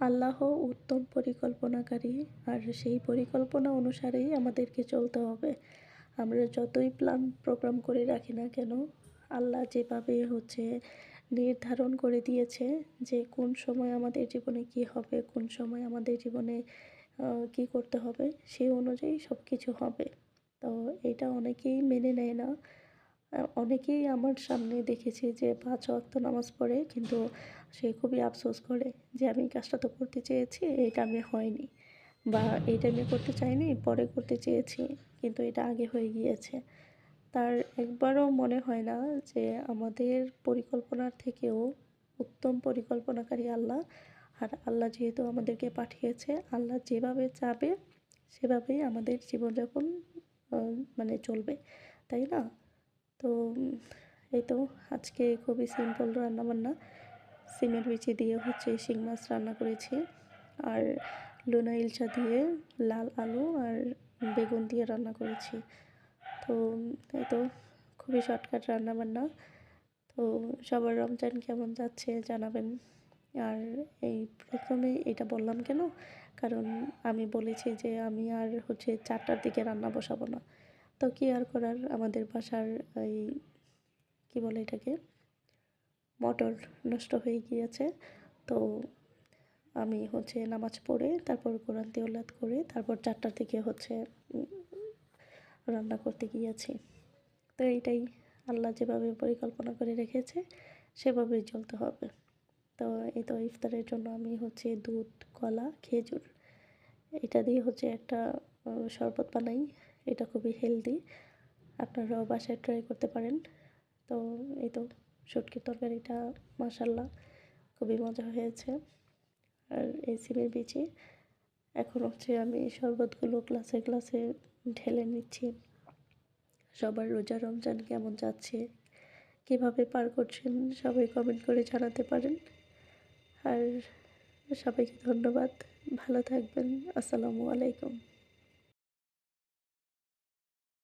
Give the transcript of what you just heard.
আল্লাহ উত্তম পরিকল্পনাকারী, আর সেই পরিকল্পনা অনুসারেই আমাদেরকে চলতে হবে। আমরা যতই প্ল্যান প্রোগ্রাম করে রাখি না কেন, আল্লাহ যেভাবে নির্ধারণ করে দিয়েছে যে কোন সময় আমাদের জীবনে কী হবে, কোন সময় আমাদের জীবনে কী করতে হবে, সেই অনুযায়ী সব কিছু হবে। তো এটা অনেকেই মেনে নেয় না। অনেকেই আমার সামনে দেখেছি যে ৫ ওয়াক্ত নামাজ পড়ে, কিন্তু সে খুবই আফসোস করে যে আমি এই কাজটা তো করতে চেয়েছি, এই টাইমে হয়নি, বা এই টাইমে করতে চাইনি, পরে করতে চেয়েছি, কিন্তু এটা আগে হয়ে গিয়েছে। তার একবারও মনে হয় না যে আমাদের পরিকল্পনার থেকেও উত্তম পরিকল্পনাকারী আল্লাহ। আর আল্লাহ যেহেতু আমাদেরকে পাঠিয়েছে, আল্লাহ যেভাবে চাবে সেভাবেই আমাদের জীবনযাপন চলবে, তাই না? তো এই তো আজকে খুবই সিম্পল রান্নাবান্না। সিমের বিচি দিয়ে শিং মাছ রান্না করেছি, আর লোনা ইলচা দিয়ে লাল আলু আর বেগুন দিয়ে রান্না করেছি। তো এই তো খুবই শর্টকাট রান্নাবান্না। তো সবার রমজান কেমন যাচ্ছে জানাবেন। আর এই প্রথমে এটা বললাম কেন, কারণ আমি বলেছি যে আমি আর 4টার দিকে রান্না বসাবো না। তো কী আর করার, আমাদের বাসার এই কী বলে এটাকে, মটর নষ্ট হয়ে গিয়েছে। তো আমি নামাজ পড়ে তারপর কোরআন তিলাওয়াত করে তারপর 4টার দিকে রান্না করতে গিয়েছি। তো এইটাই, আল্লাহ যেভাবে পরিকল্পনা করে রেখেছে সেভাবেই চলতে হবে। তো এই তো ইফতারের জন্য আমি দুধ, কলা, খেজুর এটা দিয়ে একটা শরবত বানাই। এটা খুবই হেলদি, আপনারাও বাসায় ট্রাই করতে পারেন। তো এই তো শুটকির তরকারিটা মাশাআল্লাহ খুবই মজা হয়েছে। আর এই সিমের বিচি এখন আমি শরবতগুলো গ্লাসে গ্লাসে ঢেলে নিচ্ছি। সবার রোজা রমজান কেমন যাচ্ছে, কীভাবে পার করছেন, সবাই কমেন্ট করে জানাতে পারেন। আর সবাইকে ধন্যবাদ। ভালো থাকবেন। আসসালামু আলাইকুম।